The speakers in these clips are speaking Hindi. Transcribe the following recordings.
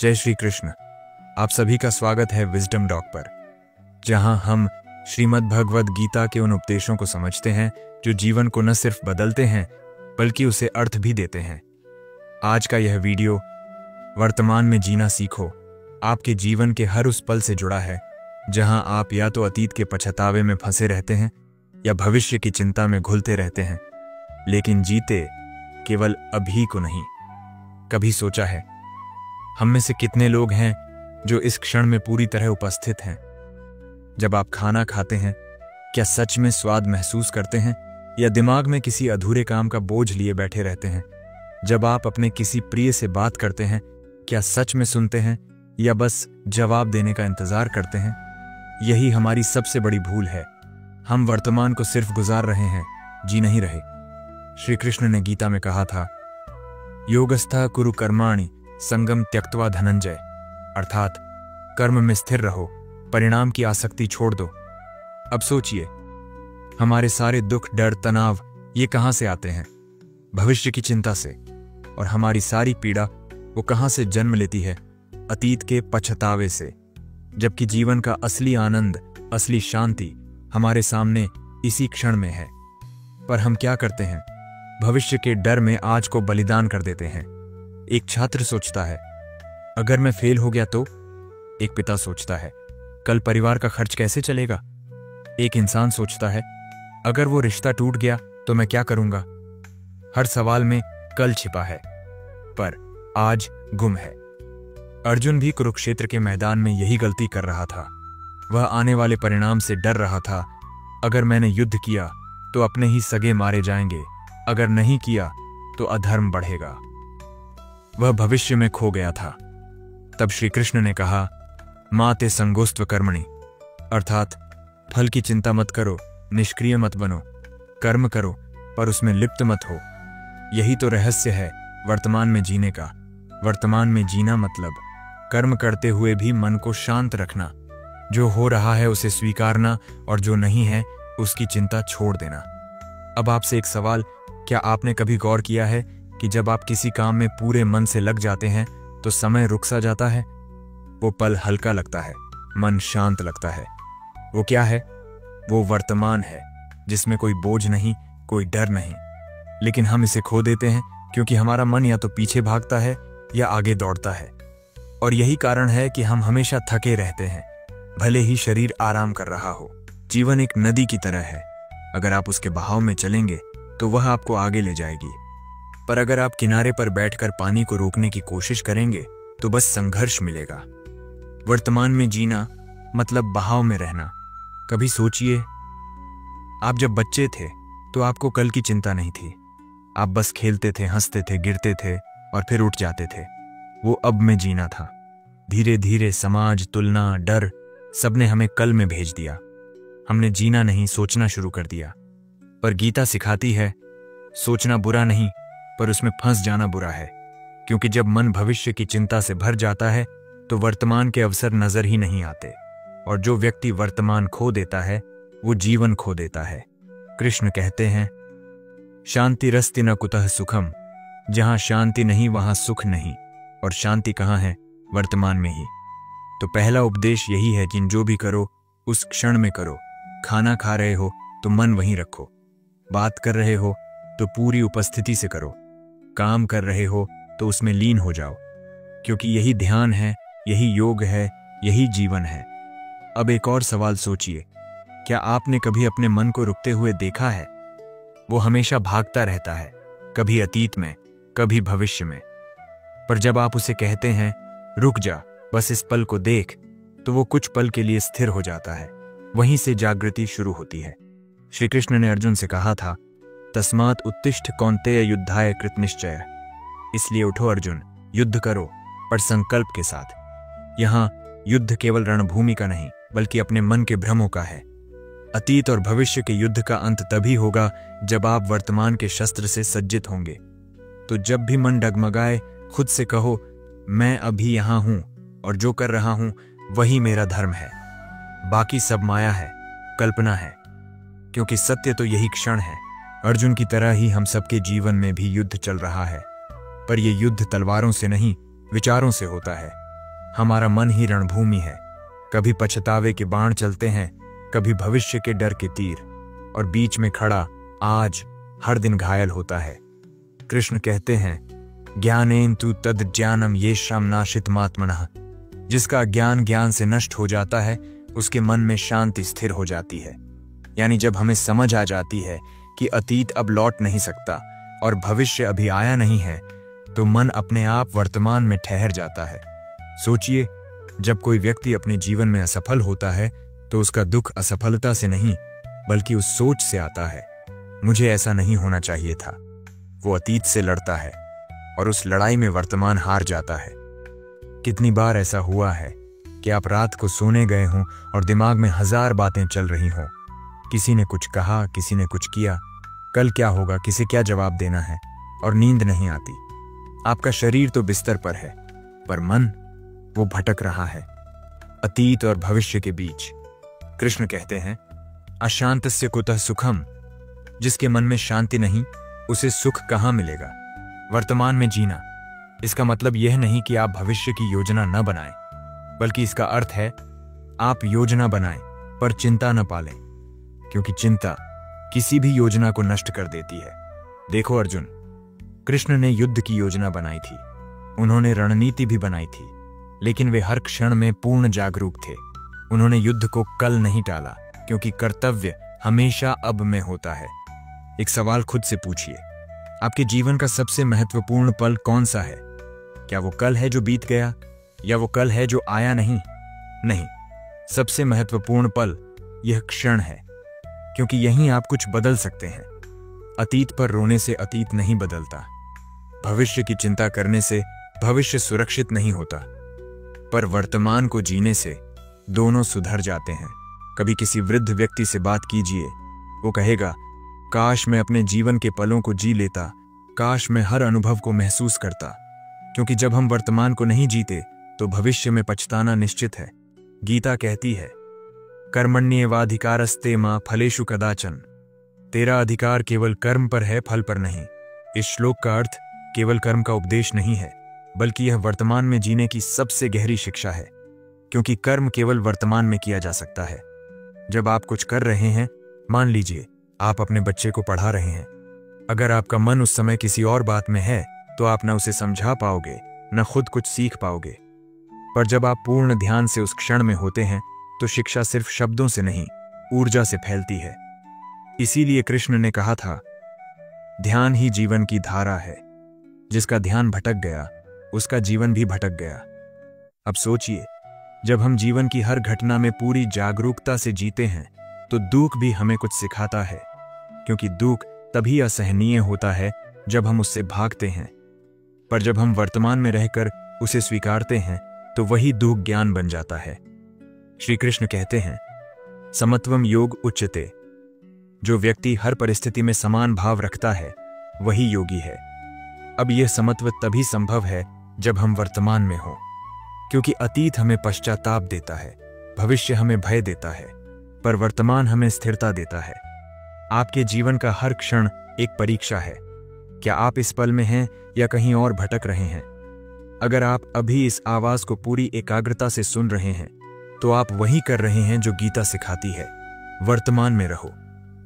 जय श्री कृष्ण। आप सभी का स्वागत है विजडम डॉक पर, जहां हम श्रीमद् भगवद गीता के उन उपदेशों को समझते हैं जो जीवन को न सिर्फ बदलते हैं बल्कि उसे अर्थ भी देते हैं। आज का यह वीडियो वर्तमान में जीना सीखो आपके जीवन के हर उस पल से जुड़ा है जहां आप या तो अतीत के पछतावे में फंसे रहते हैं या भविष्य की चिंता में घुलते रहते हैं, लेकिन जीते केवल अभी को नहीं। कभी सोचा है हम में से कितने लोग हैं जो इस क्षण में पूरी तरह उपस्थित हैं? जब आप खाना खाते हैं, क्या सच में स्वाद महसूस करते हैं या दिमाग में किसी अधूरे काम का बोझ लिए बैठे रहते हैं? जब आप अपने किसी प्रिय से बात करते हैं, क्या सच में सुनते हैं या बस जवाब देने का इंतजार करते हैं? यही हमारी सबसे बड़ी भूल है। हम वर्तमान को सिर्फ गुजार रहे हैं, जी नहीं रहे। श्री कृष्ण ने गीता में कहा था, योगस्था कुरु कर्माणि संगम त्यक्त्वा धनंजय, अर्थात कर्म में स्थिर रहो, परिणाम की आसक्ति छोड़ दो। अब सोचिए, हमारे सारे दुख, डर, तनाव ये कहां से आते हैं? भविष्य की चिंता से। और हमारी सारी पीड़ा वो कहां से जन्म लेती है? अतीत के पछतावे से। जबकि जीवन का असली आनंद, असली शांति हमारे सामने इसी क्षण में है। पर हम क्या करते हैं? भविष्य के डर में आज को बलिदान कर देते हैं। एक छात्र सोचता है, अगर मैं फेल हो गया तो? एक पिता सोचता है, कल परिवार का खर्च कैसे चलेगा? एक इंसान सोचता है, अगर वो रिश्ता टूट गया तो मैं क्या करूंगा? हर सवाल में कल छिपा है, पर आज गुम है। अर्जुन भी कुरुक्षेत्र के मैदान में यही गलती कर रहा था। वह आने वाले परिणाम से डर रहा था। अगर मैंने युद्ध किया तो अपने ही सगे मारे जाएंगे, अगर नहीं किया तो अधर्म बढ़ेगा। वह भविष्य में खो गया था। तब श्री कृष्ण ने कहा, माते संगोस्त्व कर्मणि, अर्थात फल की चिंता मत करो, निष्क्रिय मत बनो, कर्म करो पर उसमें लिप्त मत हो। यही तो रहस्य है वर्तमान में जीने का। वर्तमान में जीना मतलब कर्म करते हुए भी मन को शांत रखना, जो हो रहा है उसे स्वीकारना और जो नहीं है उसकी चिंता छोड़ देना। अब आपसे एक सवाल, क्या आपने कभी गौर किया है कि जब आप किसी काम में पूरे मन से लग जाते हैं तो समय रुक सा जाता है? वो पल हल्का लगता है, मन शांत लगता है। वो क्या है? वो वर्तमान है, जिसमें कोई बोझ नहीं, कोई डर नहीं। लेकिन हम इसे खो देते हैं क्योंकि हमारा मन या तो पीछे भागता है या आगे दौड़ता है। और यही कारण है कि हम हमेशा थके रहते हैं, भले ही शरीर आराम कर रहा हो। जीवन एक नदी की तरह है। अगर आप उसके बहाव में चलेंगे तो वह आपको आगे ले जाएगी, पर अगर आप किनारे पर बैठकर पानी को रोकने की कोशिश करेंगे तो बस संघर्ष मिलेगा। वर्तमान में जीना मतलब बहाव में रहना। कभी सोचिए, आप जब बच्चे थे तो आपको कल की चिंता नहीं थी। आप बस खेलते थे, हंसते थे, गिरते थे और फिर उठ जाते थे। वो अब में जीना था। धीरे धीरे समाज, तुलना, डर सबने हमें कल में भेज दिया। हमने जीना नहीं, सोचना शुरू कर दिया। पर गीता सिखाती है, सोचना बुरा नहीं, पर उसमें फंस जाना बुरा है। क्योंकि जब मन भविष्य की चिंता से भर जाता है तो वर्तमान के अवसर नजर ही नहीं आते। और जो व्यक्ति वर्तमान खो देता है वो जीवन खो देता है। कृष्ण कहते हैं, शांतिरस्ति न कुतः सुखम, जहां शांति नहीं वहां सुख नहीं। और शांति कहां है? वर्तमान में ही। तो पहला उपदेश यही है कि जो भी करो उस क्षण में करो। खाना खा रहे हो तो मन वहीं रखो, बात कर रहे हो तो पूरी उपस्थिति से करो, काम कर रहे हो तो उसमें लीन हो जाओ, क्योंकि यही ध्यान है, यही योग है, यही जीवन है। अब एक और सवाल सोचिए, क्या आपने कभी अपने मन को रुकते हुए देखा है? वो हमेशा भागता रहता है, कभी अतीत में, कभी भविष्य में। पर जब आप उसे कहते हैं, रुक जा, बस इस पल को देख, तो वो कुछ पल के लिए स्थिर हो जाता है। वहीं से जागृति शुरू होती है। श्री कृष्ण ने अर्जुन से कहा था, तस्मात् उत्तिष्ठ कौन्तेय युद्धाय कृत निश्चय, इसलिए उठो अर्जुन, युद्ध करो, पर संकल्प के साथ। यहां युद्ध केवल रणभूमि का नहीं बल्कि अपने मन के भ्रमों का है। अतीत और भविष्य के युद्ध का अंत तभी होगा जब आप वर्तमान के शस्त्र से सज्जित होंगे। तो जब भी मन डगमगाए, खुद से कहो, मैं अभी यहां हूं और जो कर रहा हूं वही मेरा धर्म है। बाकी सब माया है, कल्पना है, क्योंकि सत्य तो यही क्षण है। अर्जुन की तरह ही हम सबके जीवन में भी युद्ध चल रहा है, पर यह युद्ध तलवारों से नहीं, विचारों से होता है। हमारा मन ही रणभूमि है। कभी पछतावे के बाण चलते हैं, कभी भविष्य के डर के तीर, और बीच में खड़ा आज हर दिन घायल होता है। कृष्ण कहते हैं, ज्ञानेन तु तद ज्ञानम येषां नाशितमात्मनः। जिसका ज्ञान ज्ञान से नष्ट हो जाता है, उसके मन में शांति स्थिर हो जाती है। यानी जब हमें समझ आ जाती है कि अतीत अब लौट नहीं सकता और भविष्य अभी आया नहीं है, तो मन अपने आप वर्तमान में ठहर जाता है। सोचिए, जब कोई व्यक्ति अपने जीवन में असफल होता है तो उसका दुख असफलता से नहीं बल्कि उस सोच से आता है, मुझे ऐसा नहीं होना चाहिए था। वो अतीत से लड़ता है और उस लड़ाई में वर्तमान हार जाता है। कितनी बार ऐसा हुआ है कि आप रात को सोने गए हों और दिमाग में 1000 बातें चल रही हों। किसी ने कुछ कहा, किसी ने कुछ किया, कल क्या होगा, किसे क्या जवाब देना है, और नींद नहीं आती। आपका शरीर तो बिस्तर पर है, पर मन वो भटक रहा है अतीत और भविष्य के बीच। कृष्ण कहते हैं, अशांतस्य कुतः सुखम। जिसके मन में शांति नहीं, उसे सुख कहाँ मिलेगा। वर्तमान में जीना, इसका मतलब यह नहीं कि आप भविष्य की योजना न बनाएं, बल्कि इसका अर्थ है आप योजना बनाएं पर चिंता न पालें, क्योंकि चिंता किसी भी योजना को नष्ट कर देती है। देखो अर्जुन, कृष्ण ने युद्ध की योजना बनाई थी, उन्होंने रणनीति भी बनाई थी, लेकिन वे हर क्षण में पूर्ण जागरूक थे। उन्होंने युद्ध को कल नहीं टाला, क्योंकि कर्तव्य हमेशा अब में होता है। एक सवाल खुद से पूछिए, आपके जीवन का सबसे महत्वपूर्ण पल कौन सा है? क्या वो कल है जो बीत गया, या वो कल है जो आया नहीं? नहीं, सबसे महत्वपूर्ण पल यह क्षण है, क्योंकि यहीं आप कुछ बदल सकते हैं। अतीत पर रोने से अतीत नहीं बदलता, भविष्य की चिंता करने से भविष्य सुरक्षित नहीं होता, पर वर्तमान को जीने से दोनों सुधर जाते हैं। कभी किसी वृद्ध व्यक्ति से बात कीजिए, वो कहेगा, काश मैं अपने जीवन के पलों को जी लेता, काश मैं हर अनुभव को महसूस करता। क्योंकि जब हम वर्तमान को नहीं जीते तो भविष्य में पछताना निश्चित है। गीता कहती है, कर्मण्येवाधिकारस्ते मा फलेषु कदाचन। तेरा अधिकार केवल कर्म पर है, फल पर नहीं। इस श्लोक का अर्थ केवल कर्म का उपदेश नहीं है, बल्कि यह वर्तमान में जीने की सबसे गहरी शिक्षा है, क्योंकि कर्म केवल वर्तमान में किया जा सकता है। जब आप कुछ कर रहे हैं, मान लीजिए आप अपने बच्चे को पढ़ा रहे हैं, अगर आपका मन उस समय किसी और बात में है तो आप न उसे समझा पाओगे, न खुद कुछ सीख पाओगे। पर जब आप पूर्ण ध्यान से उस क्षण में होते हैं तो शिक्षा सिर्फ शब्दों से नहीं, ऊर्जा से फैलती है। इसीलिए कृष्ण ने कहा था, ध्यान ही जीवन की धारा है। जिसका ध्यान भटक गया, उसका जीवन भी भटक गया। अब सोचिए, जब हम जीवन की हर घटना में पूरी जागरूकता से जीते हैं तो दुख भी हमें कुछ सिखाता है, क्योंकि दुख तभी असहनीय होता है जब हम उससे भागते हैं। पर जब हम वर्तमान में रहकर उसे स्वीकारते हैं तो वही दुख ज्ञान बन जाता है। श्री कृष्ण कहते हैं, समत्वम योग उच्यते। जो व्यक्ति हर परिस्थिति में समान भाव रखता है वही योगी है। अब यह समत्व तभी संभव है जब हम वर्तमान में हों, क्योंकि अतीत हमें पश्चाताप देता है, भविष्य हमें भय देता है, पर वर्तमान हमें स्थिरता देता है। आपके जीवन का हर क्षण एक परीक्षा है। क्या आप इस पल में हैं या कहीं और भटक रहे हैं? अगर आप अभी इस आवाज को पूरी एकाग्रता से सुन रहे हैं तो आप वही कर रहे हैं जो गीता सिखाती है, वर्तमान में रहो।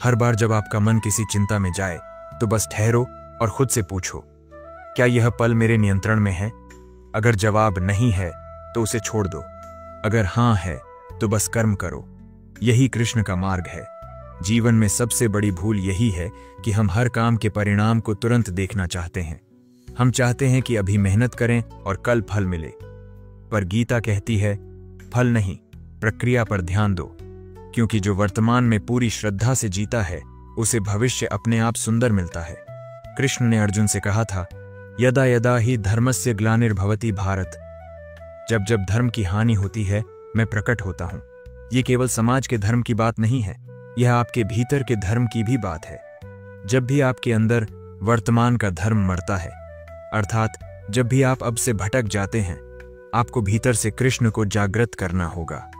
हर बार जब आपका मन किसी चिंता में जाए तो बस ठहरो और खुद से पूछो, क्या यह पल मेरे नियंत्रण में है? अगर जवाब नहीं है तो उसे छोड़ दो, अगर हाँ है तो बस कर्म करो। यही कृष्ण का मार्ग है। जीवन में सबसे बड़ी भूल यही है कि हम हर काम के परिणाम को तुरंत देखना चाहते हैं। हम चाहते हैं कि अभी मेहनत करें और कल फल मिले, पर गीता कहती है, फल नहीं, प्रक्रिया पर ध्यान दो, क्योंकि जो वर्तमान में पूरी श्रद्धा से जीता है उसे भविष्य अपने आप सुंदर मिलता है। कृष्ण ने अर्जुन से कहा था, यदा यदा ही धर्मस्य ग्लानिर्भवति भारत। जब जब धर्म की हानि होती है मैं प्रकट होता हूं। ये केवल समाज के धर्म की बात नहीं है, यह आपके भीतर के धर्म की भी बात है। जब भी आपके अंदर वर्तमान का धर्म मरता है, अर्थात जब भी आप अब से भटक जाते हैं, आपको भीतर से कृष्ण को जागृत करना होगा।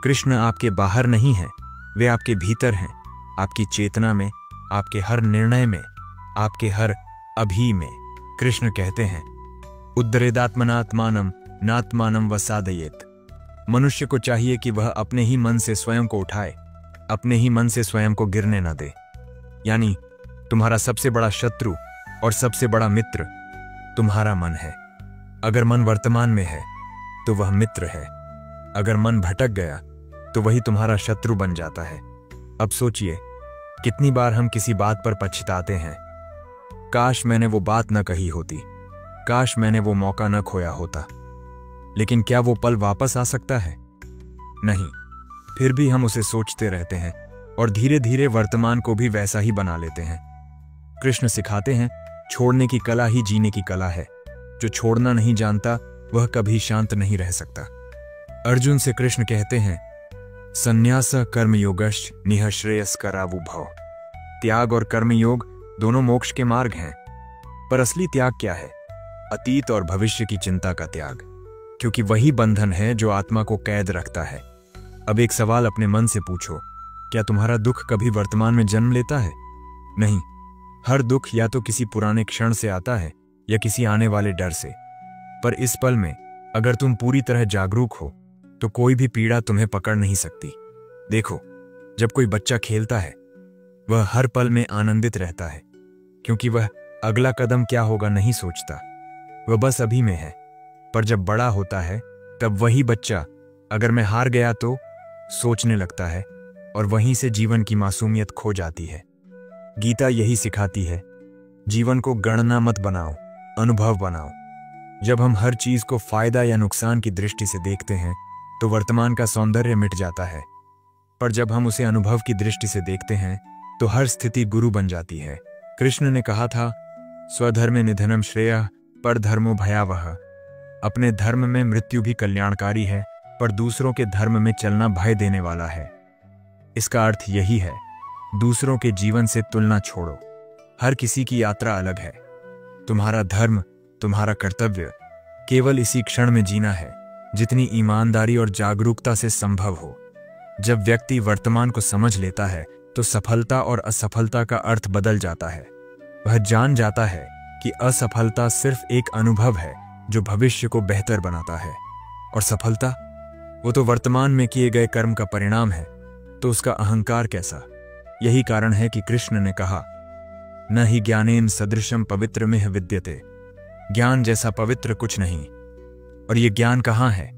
कृष्ण आपके बाहर नहीं है, वे आपके भीतर हैं, आपकी चेतना में, आपके हर निर्णय में, आपके हर अभी में। कृष्ण कहते हैं, उद्धरेदात्मनात्मानम नात्मानं वसादयेत्। मनुष्य को चाहिए कि वह अपने ही मन से स्वयं को उठाए, अपने ही मन से स्वयं को गिरने न दे। यानी तुम्हारा सबसे बड़ा शत्रु और सबसे बड़ा मित्र तुम्हारा मन है। अगर मन वर्तमान में है तो वह मित्र है, अगर मन भटक गया तो वही तुम्हारा शत्रु बन जाता है। अब सोचिए, कितनी बार हम किसी बात पर पछताते हैं, काश मैंने वो बात न कही होती, काश मैंने वो मौका न खोया होता। लेकिन क्या वो पल वापस आ सकता है? नहीं। फिर भी हम उसे सोचते रहते हैं और धीरे धीरे वर्तमान को भी वैसा ही बना लेते हैं। कृष्ण सिखाते हैं, छोड़ने की कला ही जीने की कला है। जो छोड़ना नहीं जानता वह कभी शांत नहीं रह सकता। अर्जुन से कृष्ण कहते हैं, संन्यास कर्मयोगश्च निःश्रेयस्करावुभौ। त्याग और कर्मयोग दोनों मोक्ष के मार्ग हैं। पर असली त्याग क्या है? अतीत और भविष्य की चिंता का त्याग, क्योंकि वही बंधन है जो आत्मा को कैद रखता है। अब एक सवाल अपने मन से पूछो, क्या तुम्हारा दुख कभी वर्तमान में जन्म लेता है? नहीं। हर दुख या तो किसी पुराने क्षण से आता है या किसी आने वाले डर से। पर इस पल में अगर तुम पूरी तरह जागरूक हो तो कोई भी पीड़ा तुम्हें पकड़ नहीं सकती। देखो, जब कोई बच्चा खेलता है वह हर पल में आनंदित रहता है, क्योंकि वह अगला कदम क्या होगा नहीं सोचता, वह बस अभी में है। पर जब बड़ा होता है तब वही बच्चा अगर मैं हार गया तो सोचने लगता है और वहीं से जीवन की मासूमियत खो जाती है। गीता यही सिखाती है, जीवन को गणना मत बनाओ, अनुभव बनाओ। जब हम हर चीज को फायदा या नुकसान की दृष्टि से देखते हैं तो वर्तमान का सौंदर्य मिट जाता है। पर जब हम उसे अनुभव की दृष्टि से देखते हैं तो हर स्थिति गुरु बन जाती है। कृष्ण ने कहा था, स्वधर्मे निधनम श्रेयः परधर्मो भयावह। अपने धर्म में मृत्यु भी कल्याणकारी है, पर दूसरों के धर्म में चलना भय देने वाला है। इसका अर्थ यही है, दूसरों के जीवन से तुलना छोड़ो। हर किसी की यात्रा अलग है। तुम्हारा धर्म, तुम्हारा कर्तव्य केवल इसी क्षण में जीना है जितनी ईमानदारी और जागरूकता से संभव हो। जब व्यक्ति वर्तमान को समझ लेता है तो सफलता और असफलता का अर्थ बदल जाता है। वह जान जाता है कि असफलता सिर्फ एक अनुभव है जो भविष्य को बेहतर बनाता है, और सफलता वो तो वर्तमान में किए गए कर्म का परिणाम है। तो उसका अहंकार कैसा? यही कारण है कि कृष्ण ने कहा, न ही ज्ञानेन सदृशम पवित्रमिह विद्यते। ज्ञान जैसा पवित्र कुछ नहीं। और ये ज्ञान कहाँ है?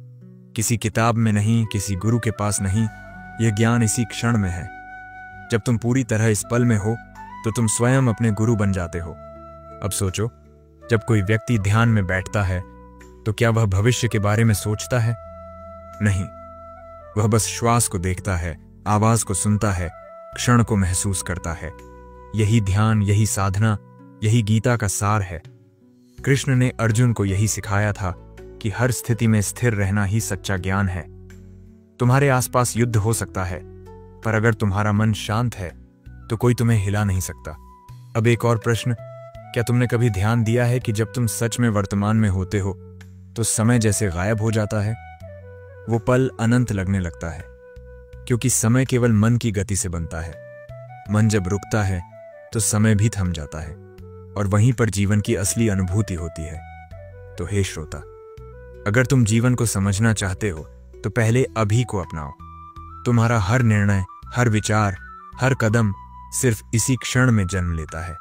किसी किताब में नहीं, किसी गुरु के पास नहीं, यह ज्ञान इसी क्षण में है। जब तुम पूरी तरह इस पल में हो तो तुम स्वयं अपने गुरु बन जाते हो। अब सोचो, जब कोई व्यक्ति ध्यान में बैठता है तो क्या वह भविष्य के बारे में सोचता है? नहीं। वह बस श्वास को देखता है, आवाज को सुनता है, क्षण को महसूस करता है। यही ध्यान, यही साधना, यही गीता का सार है। कृष्ण ने अर्जुन को यही सिखाया था कि हर स्थिति में स्थिर रहना ही सच्चा ज्ञान है। तुम्हारे आसपास युद्ध हो सकता है, पर अगर तुम्हारा मन शांत है तो कोई तुम्हें हिला नहीं सकता। अब एक और प्रश्न, क्या तुमने कभी ध्यान दिया है कि जब तुम सच में वर्तमान में होते हो तो समय जैसे गायब हो जाता है? वो पल अनंत लगने लगता है, क्योंकि समय केवल मन की गति से बनता है। मन जब रुकता है तो समय भी थम जाता है, और वहीं पर जीवन की असली अनुभूति होती है। तो हे श्रोता, अगर तुम जीवन को समझना चाहते हो तो पहले अभी को अपनाओ। तुम्हारा हर निर्णय, हर विचार, हर कदम सिर्फ इसी क्षण में जन्म लेता है।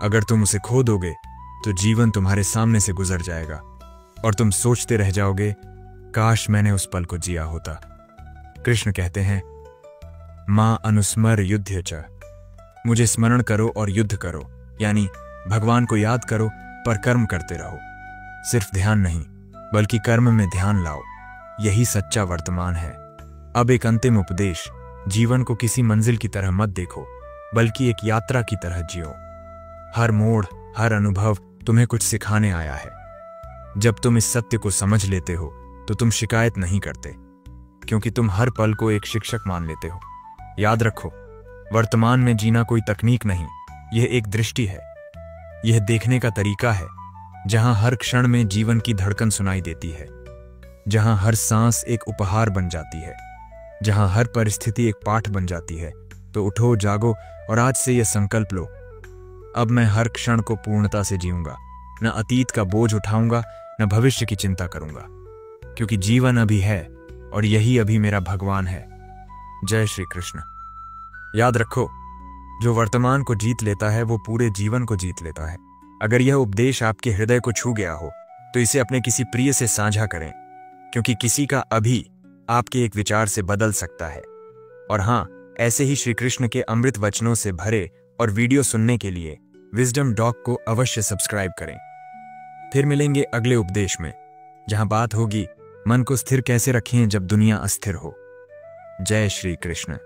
अगर तुम उसे खो दोगे तो जीवन तुम्हारे सामने से गुजर जाएगा और तुम सोचते रह जाओगे, काश मैंने उस पल को जिया होता। कृष्ण कहते हैं, मां अनुस्मर युध्य च। मुझे स्मरण करो और युद्ध करो, यानी भगवान को याद करो पर कर्म करते रहो। सिर्फ ध्यान नहीं बल्कि कर्म में ध्यान लाओ। यही सच्चा वर्तमान है। अब एक अंतिम उपदेश, जीवन को किसी मंजिल की तरह मत देखो बल्कि एक यात्रा की तरह जियो। हर मोड़, हर अनुभव तुम्हें कुछ सिखाने आया है। जब तुम इस सत्य को समझ लेते हो तो तुम शिकायत नहीं करते, क्योंकि तुम हर पल को एक शिक्षक मान लेते हो। याद रखो, वर्तमान में जीना कोई तकनीक नहीं, यह एक दृष्टि है। यह देखने का तरीका है जहां हर क्षण में जीवन की धड़कन सुनाई देती है, जहां हर सांस एक उपहार बन जाती है, जहां हर परिस्थिति एक पाठ बन जाती है। तो उठो, जागो और आज से यह संकल्प लो, अब मैं हर क्षण को पूर्णता से जीऊंगा। न अतीत का बोझ उठाऊंगा, न भविष्य की चिंता करूंगा। क्योंकि जीवन अभी है और यही अभी मेरा भगवान है। जय श्री कृष्ण। याद रखो, जो वर्तमान को जीत लेता है वो पूरे जीवन को जीत लेता है। अगर यह उपदेश आपके हृदय को छू गया हो तो इसे अपने किसी प्रिय से साझा करें, क्योंकि किसी का अभी आपके एक विचार से बदल सकता है। और हाँ, ऐसे ही श्री कृष्ण के अमृत वचनों से भरे और वीडियो सुनने के लिए विजडम डॉक को अवश्य सब्सक्राइब करें। फिर मिलेंगे अगले उपदेश में, जहां बात होगी मन को स्थिर कैसे रखें जब दुनिया अस्थिर हो। जय श्री कृष्ण।